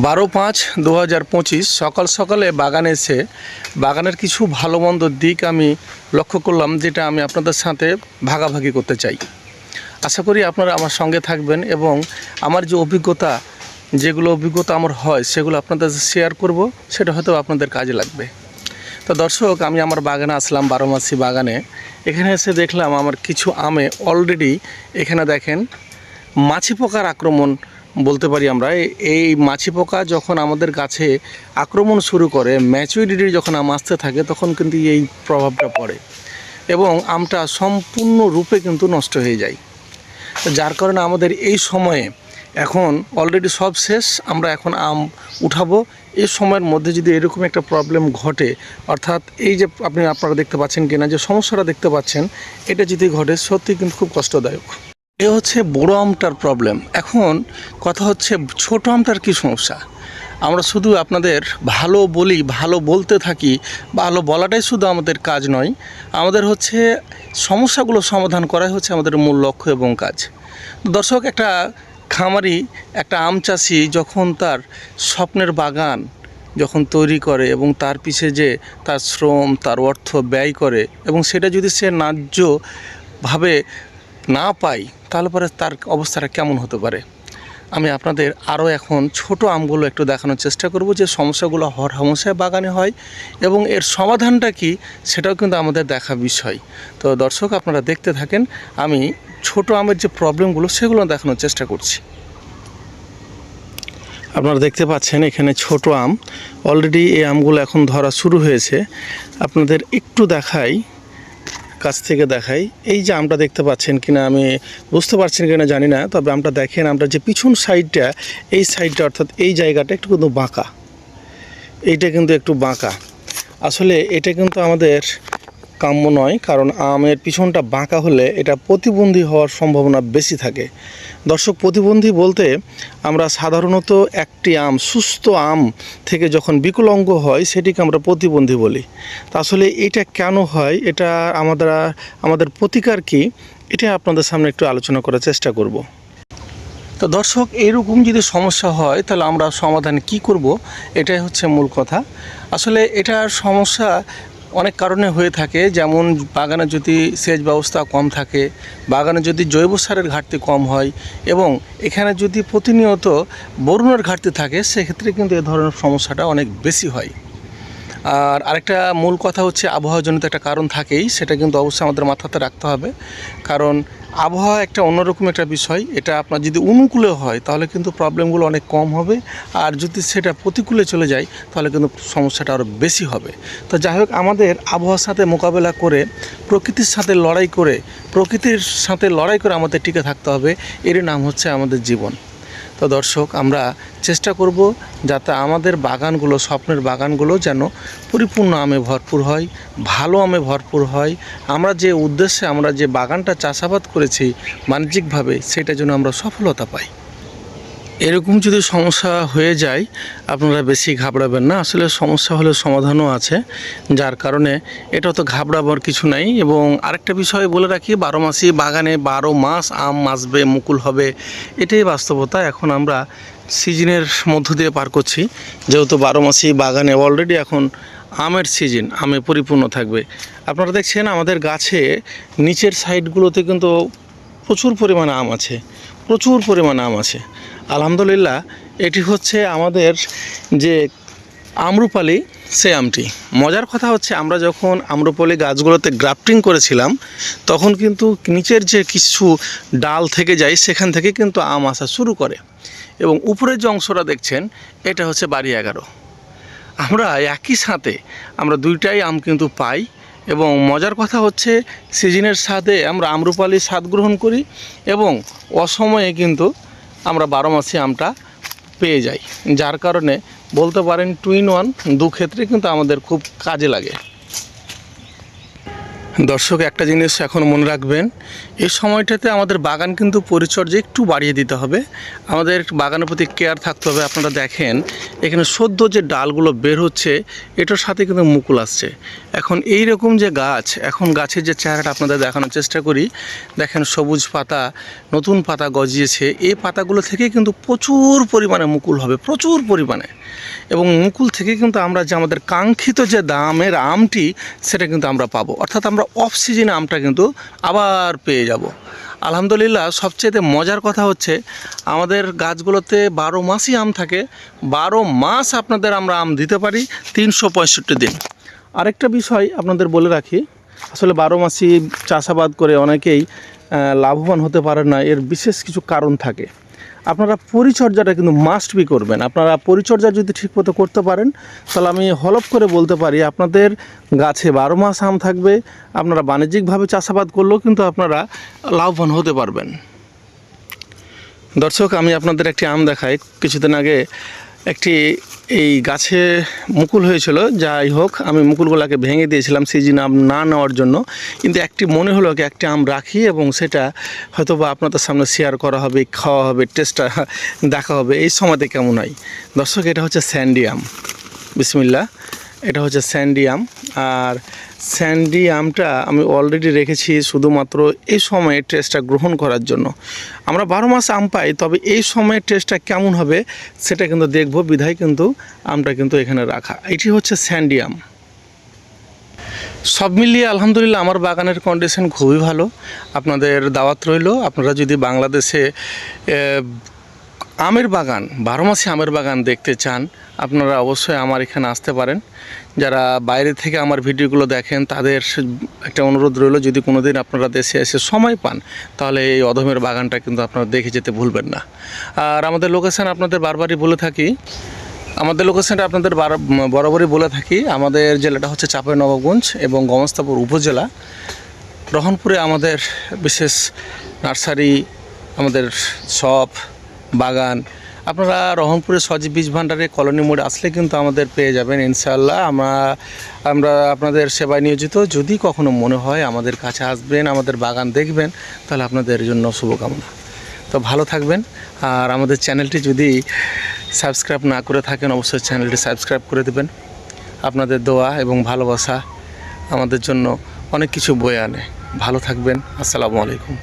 12/5/2025 সকাল সকালে বাগানে এসে বাগানের কিছু ভালো মন্দ দিক আমি লক্ষ্য করলাম, যেটা আমি আপনাদের সাথে ভাগাভাগি করতে চাই। আশা করি আপনারা আমার সঙ্গে থাকবেন এবং আমার যে যেগুলো অভিজ্ঞতা আমার হয় সেগুলো আপনাদের শেয়ার করব, সেটা হয়তো আপনাদের কাজে লাগবে। তো দর্শক, আমি আমার বাগানে আসলাম, 12 মাসি বাগানে। এখানে এসে দেখলাম আমার কিছু আমে অলরেডি এখানে দেখেন মাছি পোকার আক্রমণ বলতে পারি আমরা। এই মাছি পোকা যখন আমাদের গাছে আক্রমণ শুরু করে, ম্যাচুরিটি যখন আম আসতে থাকে, তখন কিন্তু এই প্রভাবটা পড়ে এবং আমটা সম্পূর্ণরূপে কিন্তু নষ্ট হয়ে যায়। যার কারণে আমাদের এই সময়ে এখন অলরেডি সব শেষ, আমরা এখন আম উঠাবো। এই সময়ের মধ্যে যদি এরকম একটা প্রবলেম ঘটে, অর্থাৎ এই যে আপনারা দেখতে পাচ্ছেন কিনা যে সমস্যাটা দেখতে পাচ্ছেন, এটা যদি ঘটে সত্যি কিন্তু খুব কষ্টদায়ক। এ হচ্ছে বড় আমটার প্রবলেম। এখন কথা হচ্ছে ছোট আমটার কি সমস্যা। আমরা শুধু আপনাদের ভালো বলি, ভালো বলতে থাকি, ভালো বলাটাই শুধু আমাদের কাজ নয়, আমাদের হচ্ছে সমস্যাগুলো সমাধান করাই হচ্ছে আমাদের মূল লক্ষ্য এবং কাজ। দর্শক, একটা খামারি, একটা আম চাষি যখন তার স্বপ্নের বাগান যখন তৈরি করে এবং তার পিছে যে তার শ্রম, তার অর্থ ব্যয় করে এবং সেটা যদি সে ন্যায্যভাবে না পায়, তাহলে পরে তার অবস্থাটা কেমন হতে পারে। আমি আপনাদের আরও এখন ছোট আমগুলো একটু দেখানোর চেষ্টা করব, যে সমস্যাগুলো হরহামেশাই বাগানে হয় এবং এর সমাধানটা কি সেটাও কিন্তু আমাদের দেখা বিষয়। তো দর্শক, আপনারা দেখতে থাকেন, আমি ছোট আমের যে প্রবলেমগুলো সেগুলো দেখানোর চেষ্টা করছি। আপনারা দেখতে পাচ্ছেন এখানে ছোট আম, অলরেডি এই আমগুলো এখন ধরা শুরু হয়েছে। আপনাদের একটু কাছ থেকে দেখাই। এই যে আমটা দেখতে পাচ্ছেন কিনা, আমি বুঝতে পারছেন কিনা জানি না, তবে আমটা দেখেন, আমরা যে পিছন সাইডটা, এই সাইডটা অর্থাৎ এই জায়গাটা একটু কিন্তু বাঁকা, এইটা কিন্তু একটু বাঁকা। আসলে এটা কিন্তু আমাদের কাম্য নয়, কারণ আমের পিছনটা বাঁকা হলে এটা প্রতিবন্ধী হওয়ার সম্ভাবনা বেশি থাকে। দর্শক, প্রতিবন্ধী বলতে আমরা সাধারণত একটি আম, সুস্থ আম থেকে যখন বিকলাঙ্গ হয় সেটিকে আমরা প্রতিবন্ধী বলি। তা আসলে এটা কেন হয়, এটা আমাদের প্রতিকার কি, এটা আপনাদের সামনে একটু আলোচনা করার চেষ্টা করব। তো দর্শক, এইরকম যদি সমস্যা হয় তাহলে আমরা সমাধান কি করব, এটাই হচ্ছে মূল কথা। আসলে এটার সমস্যা অনেক কারণে হয়ে থাকে, যেমন বাগানে যদি সেচ ব্যবস্থা কম থাকে, বাগানে যদি জৈব সারের ঘাটতি কম হয় এবং এখানে যদি প্রতিনিয়ত বোরনের ঘাটতি থাকে, সেক্ষেত্রে কিন্তু এ ধরনের সমস্যাটা অনেক বেশি হয়। আর আরেকটা মূল কথা হচ্ছে আবহাওয়াজনিত একটা কারণ থাকেই, সেটা কিন্তু অবশ্যই আমাদের মাথাতে রাখতে হবে। কারণ আবহাওয়া একটা অন্যরকম একটা বিষয়, এটা আপনার যদি অনুকূলে হয় তাহলে কিন্তু প্রবলেমগুলো অনেক কম হবে, আর যদি সেটা প্রতিকূলে চলে যায় তাহলে কিন্তু সমস্যাটা আরও বেশি হবে। তো যাই হোক, আমাদের আবহাওয়ার সাথে মোকাবেলা করে, প্রকৃতির সাথে লড়াই করে আমাদের টিকে থাকতে হবে। এর নাম হচ্ছে আমাদের জীবন। তো দর্শক, আমরা চেষ্টা করব যাতে আমাদের বাগানগুলো, স্বপ্নের বাগানগুলো যেন পরিপূর্ণ আমে ভরপুর হয়, ভালো আমে ভরপুর হয়। আমরা যে উদ্দেশ্যে আমরা যে বাগানটা চাষাবাদ করেছি বাণিজ্যিকভাবে, সেটা যেন আমরা সফলতা পাই। এরকম যদি সমস্যা হয়ে যায়, আপনারা বেশি ঘাবড়াবেন না। আসলে সমস্যা হলে সমাধানও আছে, যার কারণে এটা তো ঘাবড়াবার কিছু নাই। এবং আরেকটা বিষয় বলে রাখি, 12 মাসি বাগানে 12 মাস আম আসবে, মুকুল হবে, এটাই বাস্তবতা। এখন আমরা সিজনের মধ্য দিয়ে পার করছি, যেহেতু 12 মাসি বাগানে অলরেডি এখন আমের সিজন, আমে পরিপূর্ণ থাকবে। আপনারা দেখছেন আমাদের গাছে নিচের সাইডগুলোতে কিন্তু প্রচুর পরিমাণে আম আছে, আলহামদুলিল্লাহ। এটি হচ্ছে আমাদের যে আম্রপালি, সে আমটি। মজার কথা হচ্ছে, আমরা যখন আম্রপালি গাছগুলোতে গ্রাফটিং করেছিলাম, তখন কিন্তু নিচের যে কিছু ডাল থেকে যায়, সেখান থেকে কিন্তু আম আসা শুরু করে এবং উপরের যে অংশটা দেখছেন, এটা হচ্ছে বাড়ি 11। আমরা একই সাথে আমরা দুইটাই আম কিন্তু পাই। এবং মজার কথা হচ্ছে, সিজনের সাথে আমরা আম্রপালির স্বাদ গ্রহণ করি এবং অসময়ে কিন্তু আমরা 12 মাসি আমটা পেয়ে যাই। যার কারণে বলতে পারেন 2 in 1, দু ক্ষেত্রে কিন্তু আমাদের খুব কাজে লাগে। দর্শক একটা জিনিস এখন মনে রাখবেন, এই সময়টাতে আমাদের বাগান কিন্তু পরিচর্যা একটু বাড়িয়ে দিতে হবে, আমাদের বাগানের প্রতি কেয়ার থাকতে হবে। আপনারা দেখেন এখানে সদ্য যে ডালগুলো বের হচ্ছে এটার সাথে কিন্তু মুকুল আসছে। এখন এই রকম যে গাছ, এখন গাছের যে চেহারাটা আপনাদের দেখানোর চেষ্টা করি, দেখেন সবুজ পাতা, নতুন পাতা গজিয়েছে। এই পাতাগুলো থেকে কিন্তু প্রচুর পরিমাণে মুকুল হবে, প্রচুর পরিমাণে। এবং মুকুল থেকে কিন্তু আমরা যে আমাদের কাঙ্ক্ষিত যে দামের আমটি সেটা কিন্তু আমরা পাবো, অর্থাৎ আমরা অফ সিজনে আমটা কিন্তু আবার পেয়ে যাব। আলহামদুলিল্লাহ। সবচেয়ে মজার কথা হচ্ছে আমাদের গাছগুলোতে 12 মাসই আম থাকে, 12 মাস আপনাদের আমরা আম দিতে পারি 365 দিন। আরেকটা বিষয় আপনাদের বলে রাখি, আসলে 12 মাসই চাষাবাদ করে অনেকেই লাভবান হতে পারেন না, এর বিশেষ কিছু কারণ থাকে। আপনারা পরিচর্যাটা কিন্তু মাস্ট বি করবেন। আপনারা পরিচর্যা যদি ঠিকমতো করতে পারেন তাহলে আমি হলফ করে বলতে পারি আপনাদের গাছে 12 মাস আম থাকবে। আপনারা বাণিজ্যিকভাবে চাষাবাদ করলেও কিন্তু আপনারা লাভবান হতে পারবেন। দর্শক, আমি আপনাদের একটি আম দেখাই। কিছুদিন আগে একটি এই গাছে মুকুল হয়েছিল, যাই হোক আমি মুকুলগুলোকে ভেঙে দিয়েছিলাম সিজন আম না নেওয়ার জন্য। কিন্তু একটি মনে হলো কি একটি আম রাখি এবং সেটা হয়তো বা আপনাদের সামনে শেয়ার করা হবে, খাওয়া হবে, টেস্টটা দেখা হবে এই সময়তে কেমন হয়। দর্শক, এটা হচ্ছে স্যান্ডি আম। বিসমিল্লাহ। এটা হচ্ছে স্যান্ডি আম। আর স্যান্ডি আমটা আমি অলরেডি রেখেছি শুধুমাত্র এই সময়ে টেস্টটা গ্রহণ করার জন্য। আমরা 12 মাস আম পাই, তবে এই সময়ের টেস্টটা কেমন হবে সেটা কিন্তু দেখব, বিধায় কিন্তু আমটা কিন্তু এখানে রাখা। এটি হচ্ছে স্যান্ডি আম। সব মিলিয়ে আলহামদুলিল্লাহ আমার বাগানের কন্ডিশন খুবই ভালো। আপনাদের দাওয়াত রইল, আপনারা যদি বাংলাদেশে আমের বাগান, 12 মাসে আমের বাগান দেখতে চান, আপনারা অবশ্যই আমার এখানে আসতে পারেন। যারা বাইরে থেকে আমার ভিডিওগুলো দেখেন তাদের একটা অনুরোধ রইল, যদি কোনো দিন আপনারা দেশে এসে সময় পান তাহলে এই অধমের বাগানটা কিন্তু আপনারা দেখে যেতে ভুলবেন না। আর আমাদের লোকেশান আপনাদের বারবারই বলে থাকি, বরাবরই বলে থাকি, আমাদের জেলাটা হচ্ছে চাঁপাইনবাবগঞ্জ এবং গমস্তাপুর উপজেলা। রহনপুরে আমাদের বিশেষ নার্সারি, আমাদের শপ, বাগান। আপনারা রহনপুরের সজীব বীজ ভাণ্ডারে কলোনি মোড়ে আসলে কিন্তু আমাদের পেয়ে যাবেন ইনশাআল্লাহ। আমরা আপনাদের সেবায় নিয়োজিত। যদি কখনো মনে হয় আমাদের কাছে আসবেন, আমাদের বাগান দেখবেন, তাহলে আপনাদের জন্য শুভকামনা। তো ভালো থাকবেন। আর আমাদের চ্যানেলটি যদি সাবস্ক্রাইব না করে থাকেন অবশ্যই চ্যানেলটি সাবস্ক্রাইব করে দেবেন। আপনাদের দোয়া এবং ভালোবাসা আমাদের জন্য অনেক কিছু বয়ে আনে। ভালো থাকবেন। আসসালামু আলাইকুম।